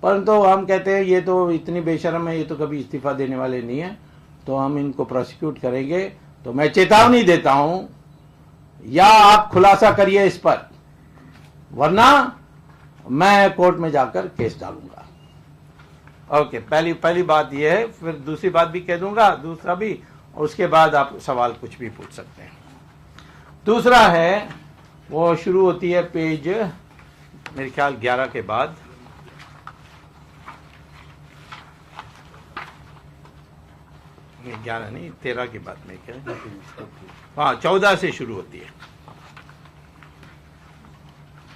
परंतु हम कहते हैं ये तो इतनी बेशर्म है, ये तो कभी इस्तीफा देने वाले नहीं है, तो हम इनको प्रोसिक्यूट करेंगे। तो मैं चेतावनी देता हूं, या आप खुलासा करिए इस पर, वरना मैं कोर्ट में जाकर केस डालूंगा। ओके, पहली बात यह है, फिर दूसरी बात भी कह दूंगा, दूसरा भी, और उसके बाद आप सवाल कुछ भी पूछ सकते हैं। दूसरा है, वो शुरू होती है पेज मेरे ख्याल 11 के बाद, नहीं 11 नहीं 13 के बाद में क्या, हाँ 14 से शुरू होती है।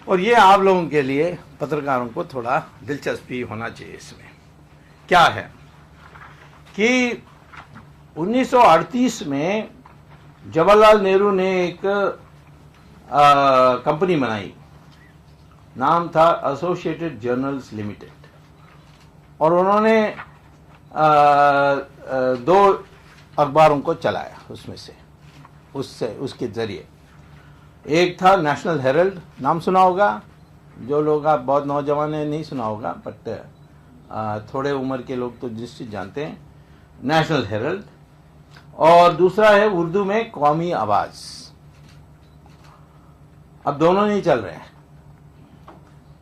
और ये आप लोगों के लिए, पत्रकारों को थोड़ा दिलचस्पी होना चाहिए इसमें। क्या है कि 1938 में जवाहरलाल नेहरू ने एक कंपनी बनाई, नाम था एसोसिएटेड जर्नल्स लिमिटेड, और उन्होंने 2 अखबारों को चलाया उसमें से, उसके जरिए। एक था नेशनल हेरल्ड, नाम सुना होगा, जो लोग, आप बहुत नौजवान ने नहीं सुना होगा, बट थोड़े उम्र के लोग तो निश्चित जानते हैं, नेशनल हेरल्ड। और दूसरा है उर्दू में कौमी आवाज। अब दोनों नहीं चल रहे हैं,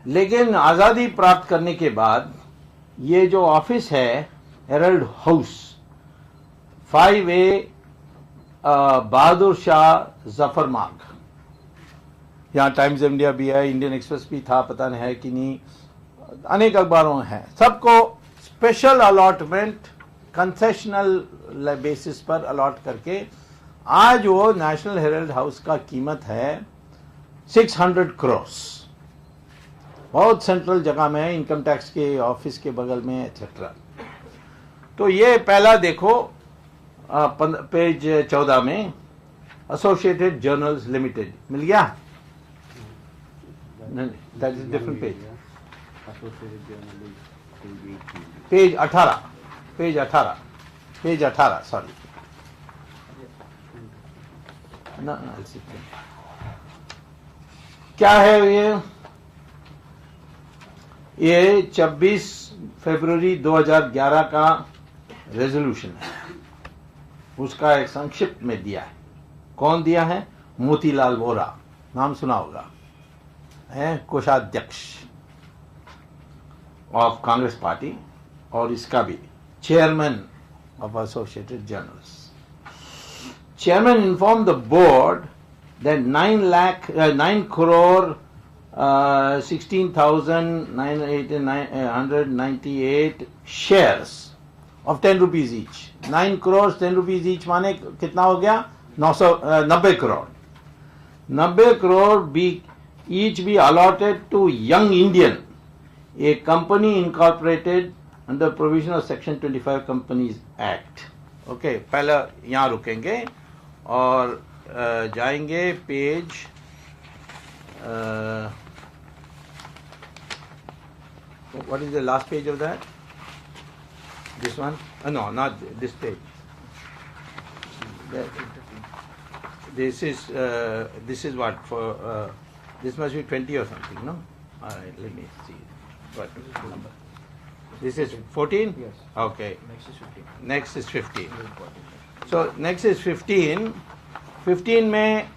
लेकिन आजादी प्राप्त करने के बाद ये जो ऑफिस है Herald house, 5A Bahadur Shah Zafar मार्ग, यहाँ टाइम्स ऑफ इंडिया भी है, इंडियन एक्सप्रेस भी था, पता नहीं है कि नहीं, अनेक अखबारों हैं, सबको स्पेशल अलॉटमेंट कंसेशनल बेसिस पर अलॉट करके आज वो नेशनल हेरल्ड हाउस का कीमत है 600 करोड़। बहुत सेंट्रल जगह में है, इनकम टैक्स के ऑफिस के बगल में एक्सेट्रा। तो ये पहला देखो पेज 14 में, एसोसिएटेड जर्नल्स लिमिटेड, मिल गया? नहीं, that is different page, page 18 sorry ना, क्या है ये 26 फरवरी 2011 का रेजोल्यूशन है, उसका एक संक्षिप्त में दिया है। कौन दिया है? मोतीलाल वोरा, नाम सुना होगा, है कोषाध्यक्ष ऑफ कांग्रेस पार्टी, और इसका भी chairman of associated journals. Chairman inform the board that 9 crore 16,998 shares of 10 rupees each. 9 crores 10 rupees each माने कितना हो गया? 90 crore. 90 crore each be allotted to Young Indian, a company incorporated under provision of Section 25 Companies Act. Okay, पहले यहाँ रुकेंगे और जाएंगे page what is the last page of that? This one? No, not this page. This is what for? This must be 20 or something, no? All right, let me see. What number? This is 14? Yes. Okay. Next is 15. Next is 15. Very important. So next is 15. 15 में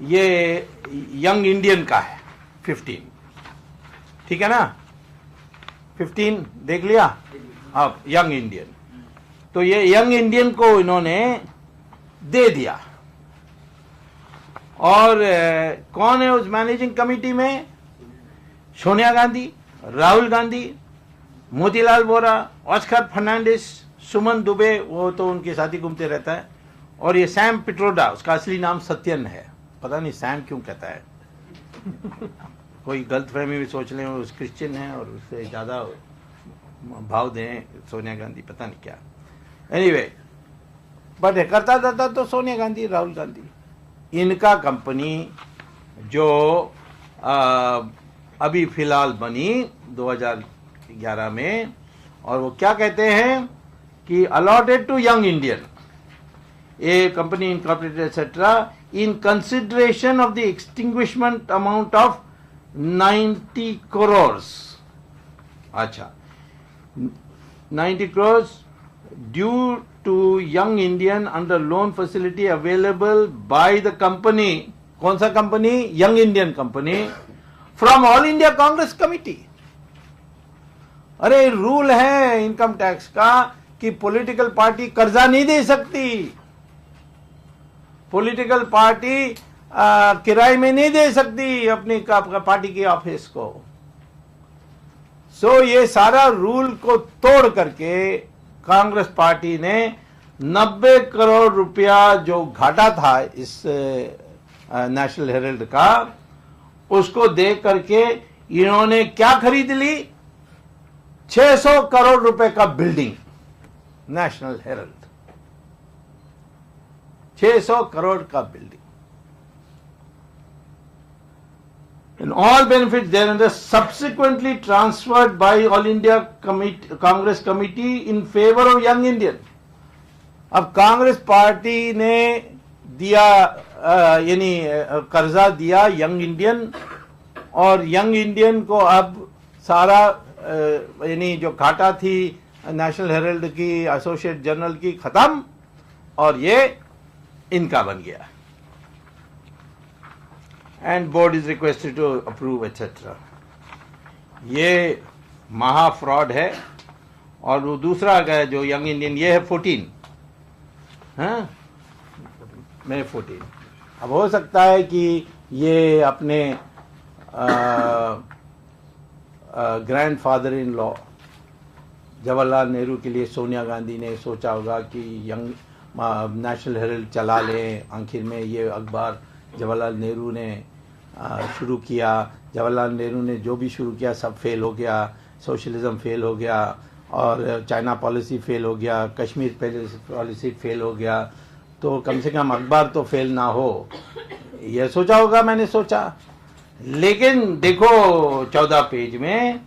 ये young Indian का है 15, ठीक है ना? 15 देख लिया? अब यंग इंडियन, तो ये यंग इंडियन को इन्होंने दे दिया। और कौन है उस मैनेजिंग कमेटी में? सोनिया गांधी, राहुल गांधी, मोतीलाल वोरा, ऑस्कर फर्नांडिस, सुमन दुबे, वो तो उनके साथ ही घूमते रहता है, और ये सैम पिट्रोडा, उसका असली नाम सत्यन है, पता नहीं सैम क्यों कहता है, कोई गलतफहमी भी सोच लें, उस क्रिश्चियन है और उससे ज़्यादा भाव दें सोनिया गांधी, पता नहीं क्या। एनीवे, बट करता था तो सोनिया गांधी, राहुल गांधी, इनका कंपनी जो अभी फिलहाल बनी 2011 में, और वो क्या कहते हैं कि allotted to Young Indian, a company incorporated etcetera, in consideration of the extinguishment amount of 90 crore अच्छा, 90 crores due to young Indian under loan facility available by the company. कौन सा company? Young Indian company, from all India Congress committee. अरे rule है income tax का कि political party कर्जा नहीं दे सकती, पॉलिटिकल पार्टी किराए में नहीं दे सकती अपनी पार्टी की ऑफिस को। सो ये सारा रूल को तोड़ करके कांग्रेस पार्टी ने 90 करोड़ रुपया जो घाटा था इस नेशनल हेराल्ड का, उसको देख करके इन्होंने क्या खरीद ली? 600 करोड़ रुपए का बिल्डिंग नेशनल हेराल्ड, 600 करोड़ का building. And all benefits thereunder subsequently transferred by All India Congress Committee in favor of Young Indian। अब कांग्रेस पार्टी ने दिया यानी कर्जा दिया यंग इंडियन, और यंग इंडियन को अब सारा यानी जो घाटा थी नेशनल हेराल्ड की, एसोसिएट जर्नल की, खत्म, और ये इनका बन गया। And board is requested to approve etcetera. ये महा फ्रॉड है। और वो दूसरा जो यंग इंडियन, ये है 14, हाँ, May 14। अब हो सकता है कि ये अपने grandfather in law Jawaharlal Nehru के लिए सोनिया गांधी ने सोचा होगा कि यंग नेशनल हेराल्ड चला लें। आखिर में ये अखबार जवाहरलाल नेहरू ने शुरू किया। जवाहरलाल नेहरू ने जो भी शुरू किया सब फेल हो गया। सोशलिज्म फेल हो गया, और चाइना पॉलिसी फेल हो गया, कश्मीर पॉलिसी फेल हो गया, तो कम से कम अखबार तो फेल ना हो, यह सोचा होगा, मैंने सोचा। लेकिन देखो 14 पेज में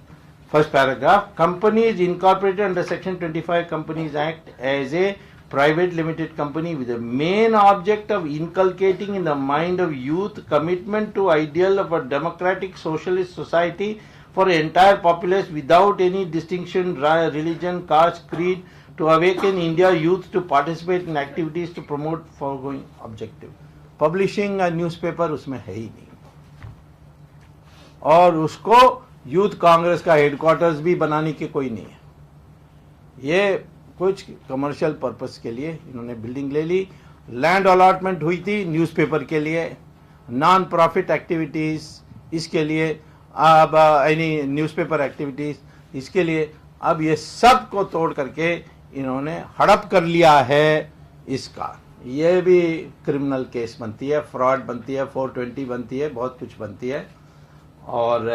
first paragraph, companies incorporated under section 25 companies act as a private limited company with the main object of inculcating in the mind of youth commitment to ideal of a democratic socialist society for the entire populace without any distinction, religion, caste, creed, to awaken India youth to participate in activities to promote foregoing objective। Publishing a newspaper उसमें है ही नहीं, और उसको youth Congress का headquarters भी बनाने की कोई नहीं है। ये कुछ कमर्शियल पर्पस के लिए इन्होंने बिल्डिंग ले ली। लैंड अलॉटमेंट हुई थी न्यूज़पेपर के लिए, नॉन प्रॉफिट एक्टिविटीज इसके लिए, अब यानी न्यूज़पेपर एक्टिविटीज इसके लिए, अब ये सब को तोड़ करके इन्होंने हड़प कर लिया है इसका। ये भी क्रिमिनल केस बनती है, फ्रॉड बनती है, 420 बनती है, बहुत कुछ बनती है। और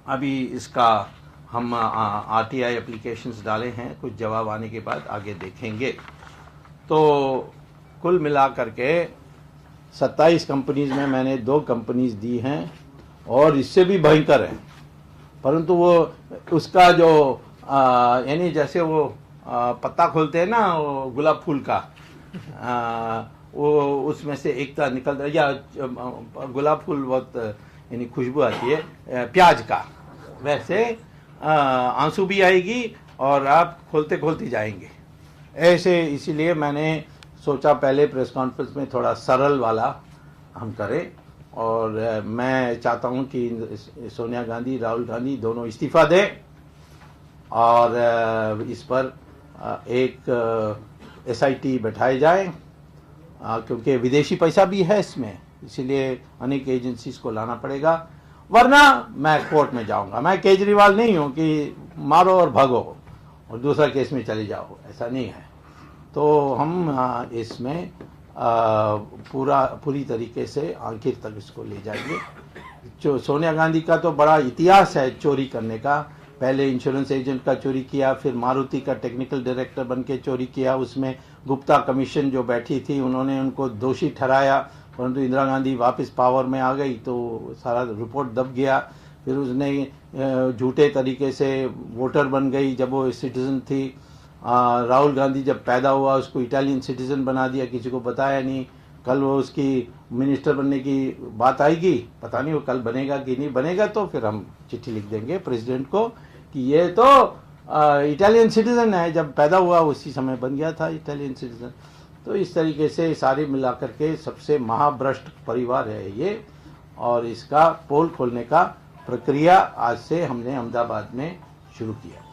अभी इसका हम आरटीआई एप्लीकेशंस डाले हैं, कुछ जवाब आने के बाद आगे देखेंगे। तो कुल मिला करके 27 कंपनीज में मैंने 2 कंपनीज दी हैं, और इससे भी भयंकर है। परंतु वो उसका जो यानी जैसे वो पत्ता खोलते हैं ना वो गुलाब फूल का, वो उसमें से एक तरह निकलता है, या गुलाब फूल बहुत यानी खुशबू आती है प्याज का, वैसे आंसू भी आएगी और आप खोलते खोलते जाएंगे ऐसे। इसीलिए मैंने सोचा पहले प्रेस कॉन्फ्रेंस में थोड़ा सरल वाला हम करें, और मैं चाहता हूं कि सोनिया गांधी, राहुल गांधी दोनों इस्तीफा दें, और इस पर एक एसआईटी बैठाए जाए, क्योंकि विदेशी पैसा भी है इसमें, इसीलिए अनेक एजेंसीज को लाना पड़ेगा, वरना मैं कोर्ट में जाऊंगा। मैं केजरीवाल नहीं हूं कि मारो और भागो और दूसरा केस में चले जाओ, ऐसा नहीं है। तो हम इसमें पूरी तरीके से आखिर तक इसको ले जाएंगे। जो सोनिया गांधी का तो बड़ा इतिहास है चोरी करने का। पहले इंश्योरेंस एजेंट का चोरी किया, फिर मारुति का टेक्निकल डायरेक्टर बन के चोरी किया। उसमें गुप्ता कमीशन जो बैठी थी उन्होंने उनको दोषी ठहराया, परंतु इंदिरा गांधी वापस पावर में आ गई तो सारा रिपोर्ट दब गया। फिर उसने झूठे तरीके से वोटर बन गई जब वो सिटीजन थी। राहुल गांधी जब पैदा हुआ उसको इटालियन सिटीजन बना दिया, किसी को बताया नहीं। कल वो उसकी मिनिस्टर बनने की बात आएगी, पता नहीं वो कल बनेगा कि नहीं बनेगा, तो फिर हम चिट्ठी लिख देंगे प्रेसिडेंट को कि ये तो इटालियन सिटीजन है, जब पैदा हुआ उसी समय बन गया था इटालियन सिटीजन। तो इस तरीके से सारे मिलाकर के सबसे महाभ्रष्ट परिवार है ये, और इसका पोल खोलने का प्रक्रिया आज से हमने अहमदाबाद में शुरू किया।